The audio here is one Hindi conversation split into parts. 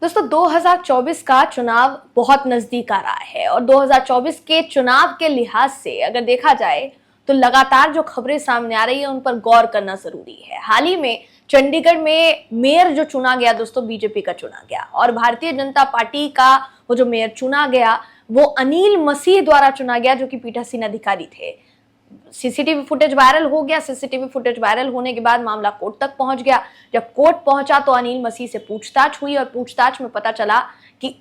दोस्तों 2024 का चुनाव बहुत नजदीक आ रहा है और 2024 के चुनाव के लिहाज से अगर देखा जाए तो लगातार जो खबरें सामने आ रही है उन पर गौर करना जरूरी है। हाल ही में चंडीगढ़ में मेयर जो चुना गया दोस्तों बीजेपी का चुना गया और भारतीय जनता पार्टी का वो जो मेयर चुना गया वो अनिल मसीह द्वारा चुना गया जो कि पीठासीन अधिकारी थे। सीसीटीवी फुटेज वायरल हो गया। सीसीटीवी फुटेज वायरल होने के बाद मामला कोर्ट तक पहुंच गया। जब कोर्ट पहुंचा तो अनिल मसीह से पूछताछ हुई और पूछताछ में पता चला कि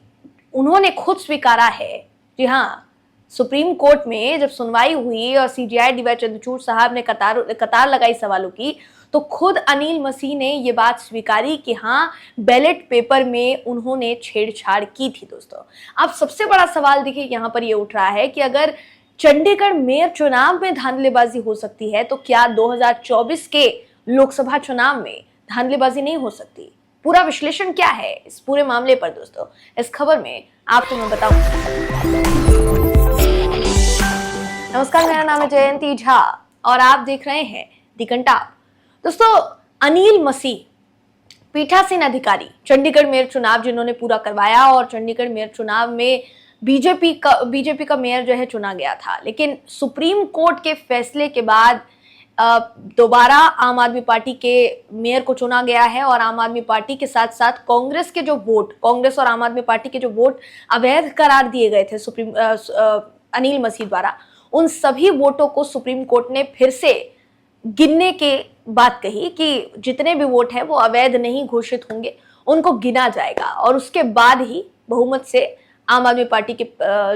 उन्होंने खुद स्वीकारा है। जी हाँ, सुप्रीम कोर्ट में जब सुनवाई हुई और सीजेआई डीवाई चंद्रचूड़ साहब ने कतार लगाई सवालों की तो खुद अनिल मसीह ने ये बात स्वीकारी कि हाँ, बैलेट पेपर में उन्होंने छेड़छाड़ की थी। दोस्तों अब सबसे बड़ा सवाल देखिए यहाँ पर ये उठ रहा है कि अगर चंडीगढ़ मेयर चुनाव में धांधलीबाजी हो सकती है तो क्या 2024 के लोकसभा चुनाव में धांधलीबाजी नहीं हो सकती? पूरा विश्लेषण क्या है इस पूरे मामले पर दोस्तों इस खबर में आपको मैं बताऊं। नमस्कार, मेरा नाम है जयंती झा और आप देख रहे हैं दी कंटाप। दोस्तों अनिल मसीह पीठासीन अधिकारी चंडीगढ़ मेयर चुनाव जिन्होंने पूरा करवाया और चंडीगढ़ मेयर चुनाव में बीजेपी का मेयर जो है चुना गया था, लेकिन सुप्रीम कोर्ट के फैसले के बाद दोबारा आम आदमी पार्टी के मेयर को चुना गया है और आम आदमी पार्टी के साथ साथ कांग्रेस और आम आदमी पार्टी के जो वोट अवैध करार दिए गए थे अनिल मसीह द्वारा, उन सभी वोटों को सुप्रीम कोर्ट ने फिर से गिनने के बात कही कि जितने भी वोट हैं वो अवैध नहीं घोषित होंगे, उनको गिना जाएगा और उसके बाद ही बहुमत से आम आदमी पार्टी के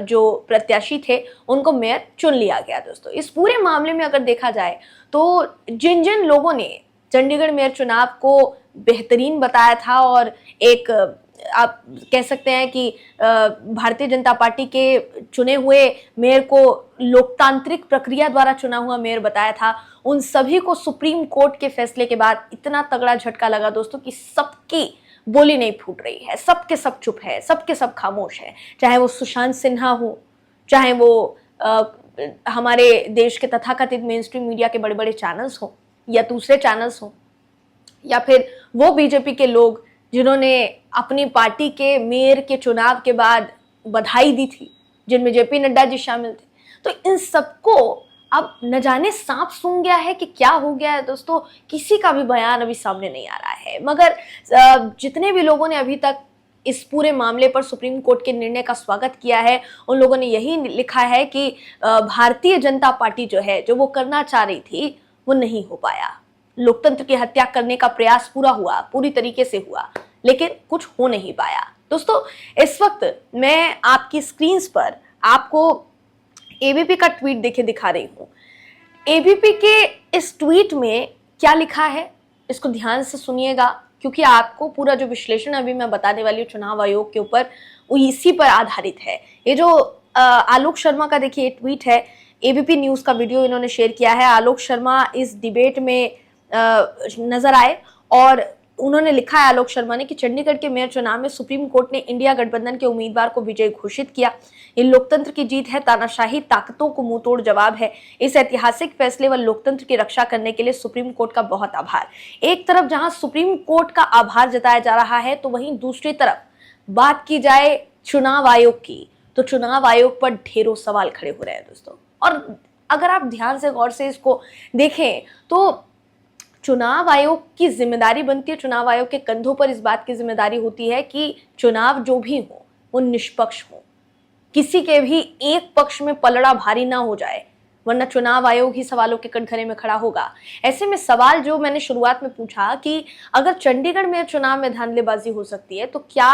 जो प्रत्याशी थे उनको मेयर चुन लिया गया। दोस्तों इस पूरे मामले में अगर देखा जाए तो जिन जिन लोगों ने चंडीगढ़ मेयर चुनाव को बेहतरीन बताया था और एक आप कह सकते हैं कि भारतीय जनता पार्टी के चुने हुए मेयर को लोकतांत्रिक प्रक्रिया द्वारा चुना हुआ मेयर बताया था, उन सभी को सुप्रीम कोर्ट के फैसले के बाद इतना तगड़ा झटका लगा दोस्तों कि सबकी बोली नहीं फूट रही है, सबके सब चुप है, सबके सब खामोश है। चाहे वो सुशांत सिन्हा हो, चाहे वो हमारे देश के तथाकथित मेन स्ट्रीम मीडिया के बड़े बड़े चैनल्स हो या दूसरे चैनल्स हो, या फिर वो बीजेपी के लोग जिन्होंने अपनी पार्टी के मेयर के चुनाव के बाद बधाई दी थी, जिनमें जेपी नड्डा जी शामिल थे। तो इन सबको अब न जाने सांप सूंघ गया है कि क्या हो गया है दोस्तों, किसी का भी बयान अभी सामने नहीं आ रहा है। मगर जितने भी लोगों ने अभी तक इस पूरे मामले पर सुप्रीम कोर्ट के निर्णय का स्वागत किया है उन लोगों ने यही लिखा है कि भारतीय जनता पार्टी जो है, जो वो करना चाह रही थी वो नहीं हो पाया। लोकतंत्र की हत्या करने का प्रयास पूरी तरीके से हुआ, लेकिन कुछ हो नहीं पाया। दोस्तों इस वक्त मैं आपकी स्क्रीन पर आपको एबीपी का ट्वीट दिखा रही हूं। एबीपी के इस ट्वीट में क्या लिखा है इसको ध्यान से सुनिएगा, क्योंकि आपको पूरा जो विश्लेषण अभी मैं बताने वाली हूँ चुनाव आयोग के ऊपर वो इसी पर आधारित है। ये जो आलोक शर्मा का देखिए ट्वीट है, एबीपी न्यूज का वीडियो इन्होंने शेयर किया है। आलोक शर्मा इस डिबेट में नजर आए और उन्होंने लिखा है आलोक शर्मा ने कि चंडीगढ़ के मेयर चुनाव में सुप्रीम कोर्ट ने इंडिया गठबंधन के उम्मीदवार को विजयी घोषित किया। ये लोकतंत्र की जीत है, तानाशाही ताकतों को मुंहतोड़ जवाब है। इस ऐतिहासिक फैसले व लोकतंत्र की रक्षा करने के लिए सुप्रीम कोर्ट का बहुत आभार। एक तरफ जहां सुप्रीम कोर्ट का आभार जताया जा रहा है तो वहीं दूसरी तरफ बात की जाए चुनाव आयोग की तो चुनाव आयोग पर ढेरों सवाल खड़े हो रहे हैं दोस्तों। और अगर आप ध्यान से गौर से इसको देखें तो चुनाव आयोग की जिम्मेदारी बनती है, चुनाव आयोग के कंधों पर इस बात की जिम्मेदारी होती है कि चुनाव जो भी हो वो निष्पक्ष हो, किसी के भी एक पक्ष में पलड़ा भारी ना हो जाए, वरना चुनाव आयोग ही सवालों के कटघरे में खड़ा होगा। ऐसे में सवाल जो मैंने शुरुआत में पूछा कि अगर चंडीगढ़ में चुनाव में धांधलीबाजी हो सकती है तो क्या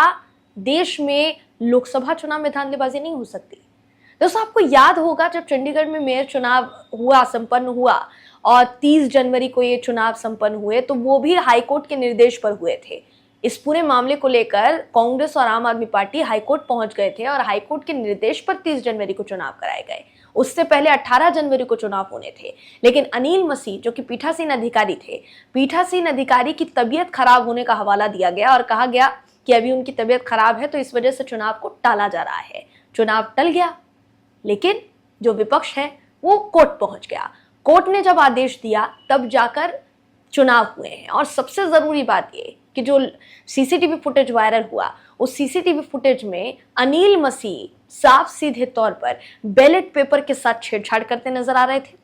देश में लोकसभा चुनाव में धांधलीबाजी नहीं हो सकती? दोस्तों आपको याद होगा जब चंडीगढ़ में मेयर चुनाव संपन्न हुआ और 30 जनवरी को ये चुनाव संपन्न हुए तो वो भी हाईकोर्ट के निर्देश पर हुए थे। इस पूरे मामले को लेकर कांग्रेस और आम आदमी पार्टी हाईकोर्ट पहुंच गए थे और हाईकोर्ट के निर्देश पर 30 जनवरी को चुनाव कराए गए। उससे पहले 18 जनवरी को चुनाव होने थे, लेकिन अनिल मसीह जो कि पीठासीन अधिकारी थे, पीठासीन अधिकारी की तबीयत खराब होने का हवाला दिया गया और कहा गया कि अभी उनकी तबीयत खराब है तो इस वजह से चुनाव को टाला जा रहा है। चुनाव टल गया, लेकिन जो विपक्ष है वो कोर्ट पहुंच गया। कोर्ट ने जब आदेश दिया तब जाकर चुनाव हुए हैं। और सबसे जरूरी बात ये कि जो सीसीटीवी फुटेज वायरल हुआ उस सीसीटीवी फुटेज में अनिल मसीह साफ सीधे तौर पर बैलेट पेपर के साथ छेड़छाड़ करते नजर आ रहे थे।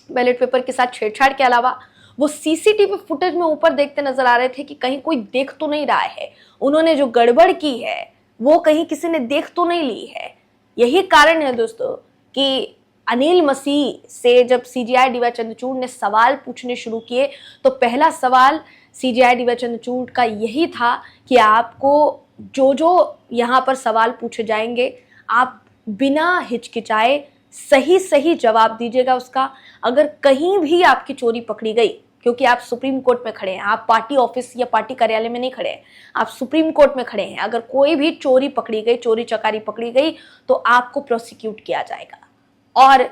बैलेट पेपर के साथ छेड़छाड़ के अलावा वो सीसीटीवी फुटेज में ऊपर देखते नजर आ रहे थे कि कहीं कोई देख तो नहीं रहा है, उन्होंने जो गड़बड़ की है वो कहीं किसी ने देख तो नहीं ली है। यही कारण है दोस्तों कि अनिल मसीह से जब सीजेआई डी वाई चंद्रचूड़ ने सवाल पूछने शुरू किए तो पहला सवाल सीजेआई डी वाई चंद्रचूड़ का यही था कि आपको जो यहाँ पर सवाल पूछे जाएंगे आप बिना हिचकिचाए सही जवाब दीजिएगा उसका। अगर कहीं भी आपकी चोरी पकड़ी गई, क्योंकि आप सुप्रीम कोर्ट में खड़े हैं, आप पार्टी ऑफिस या पार्टी कार्यालय में नहीं खड़े हैं, आप सुप्रीम कोर्ट में खड़े हैं, अगर कोई भी चोरी पकड़ी गई, चोरी चकारी पकड़ी गई तो आपको प्रोसिक्यूट किया जाएगा। और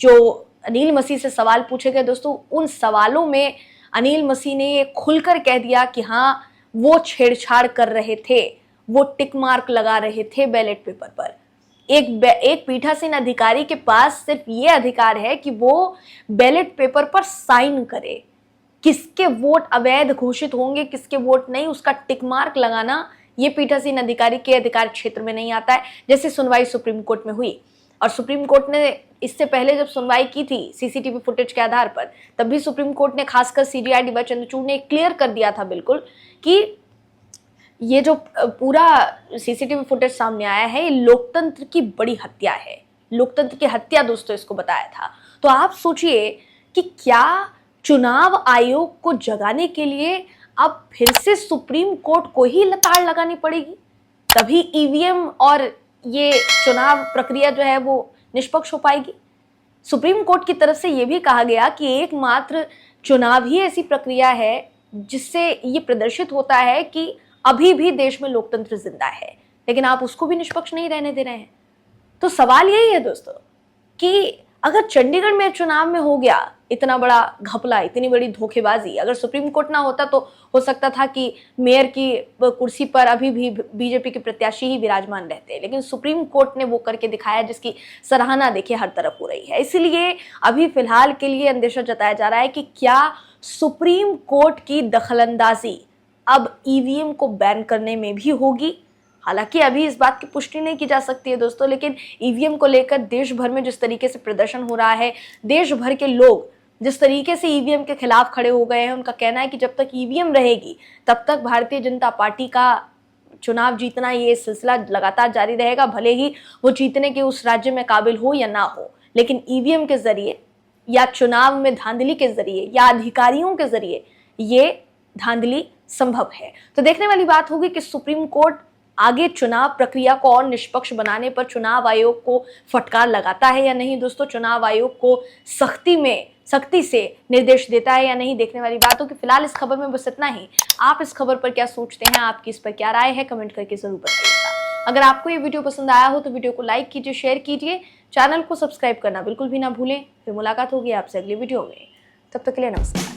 जो अनिल मसीह से सवाल पूछे गए दोस्तों, उन सवालों में अनिल मसीह ने ये खुलकर कह दिया कि हाँ वो छेड़छाड़ कर रहे थे, वो टिक मार्क लगा रहे थे बैलेट पेपर पर। एक पीठासीन अधिकारी के पास सिर्फ ये अधिकार है कि वो बैलेट पेपर पर साइन करे। किसके वोट अवैध घोषित होंगे, किसके वोट नहीं, उसका टिक मार्क लगाना ये पीठासीन अधिकारी के अधिकार क्षेत्र में नहीं आता है। जैसे सुनवाई सुप्रीम कोर्ट में हुई और सुप्रीम कोर्ट ने इससे पहले जब सुनवाई की थी सीसीटीवी फुटेज के आधार पर, तब भी सुप्रीम कोर्ट ने खासकर सीजेआई डी वाई चंद्रचूड़ ने क्लियर कर दिया था बिल्कुल कि ये जो पूरा सीसीटीवी फुटेज सामने आया है ये लोकतंत्र की बड़ी हत्या है, लोकतंत्र की हत्या दोस्तों इसको बताया था। तो आप सोचिए कि क्या चुनाव आयोग को जगाने के लिए अब फिर से सुप्रीम कोर्ट को ही लताड़ लगानी पड़ेगी, तभी ईवीएम और ये चुनाव प्रक्रिया जो है वो निष्पक्ष हो पाएगी। सुप्रीम कोर्ट की तरफ से ये भी कहा गया कि एकमात्र चुनाव ही ऐसी प्रक्रिया है जिससे ये प्रदर्शित होता है कि अभी भी देश में लोकतंत्र जिंदा है, लेकिन आप उसको भी निष्पक्ष नहीं रहने दे रहे हैं। तो सवाल यही है दोस्तों कि अगर चंडीगढ़ में चुनाव में हो गया इतना बड़ा घपला, इतनी बड़ी धोखेबाजी, अगर सुप्रीम कोर्ट ना होता तो हो सकता था कि मेयर की कुर्सी पर अभी भी बीजेपी के प्रत्याशी ही विराजमान रहते, लेकिन सुप्रीम कोर्ट ने वो करके दिखाया जिसकी सराहना देखिए हर तरफ हो रही है। इसलिए अभी फिलहाल के लिए अंदेशा जताया जा रहा है कि क्या सुप्रीम कोर्ट की दखलंदाजी अब ईवीएम को बैन करने में भी होगी। हालांकि अभी इस बात की पुष्टि नहीं की जा सकती है दोस्तों, लेकिन ईवीएम को लेकर देश भर में जिस तरीके से प्रदर्शन हो रहा है, देश भर के लोग जिस तरीके से ईवीएम के खिलाफ खड़े हो गए हैं, उनका कहना है कि जब तक ईवीएम रहेगी तब तक भारतीय जनता पार्टी का चुनाव जीतना ये सिलसिला लगातार जारी रहेगा, भले ही वो जीतने के उस राज्य में काबिल हो या ना हो। लेकिन ईवीएम के जरिए या चुनाव में धांधली के जरिए या अधिकारियों के जरिए ये धांधली संभव है। तो देखने वाली बात होगी कि सुप्रीम कोर्ट आगे चुनाव प्रक्रिया को और निष्पक्ष बनाने पर चुनाव आयोग को फटकार लगाता है या नहीं दोस्तों, चुनाव आयोग को सख्ती से निर्देश देता है या नहीं, देखने वाली बात हो कि फिलहाल इस खबर में बस इतना ही। आप इस खबर पर क्या सोचते हैं, आपकी इस पर क्या राय है, कमेंट करके जरूर बताइएगा। अगर आपको ये वीडियो पसंद आया हो तो वीडियो को लाइक कीजिए, शेयर कीजिए, चैनल को सब्सक्राइब करना बिल्कुल भी ना भूलें। फिर मुलाकात होगी आपसे अगली वीडियो में, तब तक के लिए नमस्कार।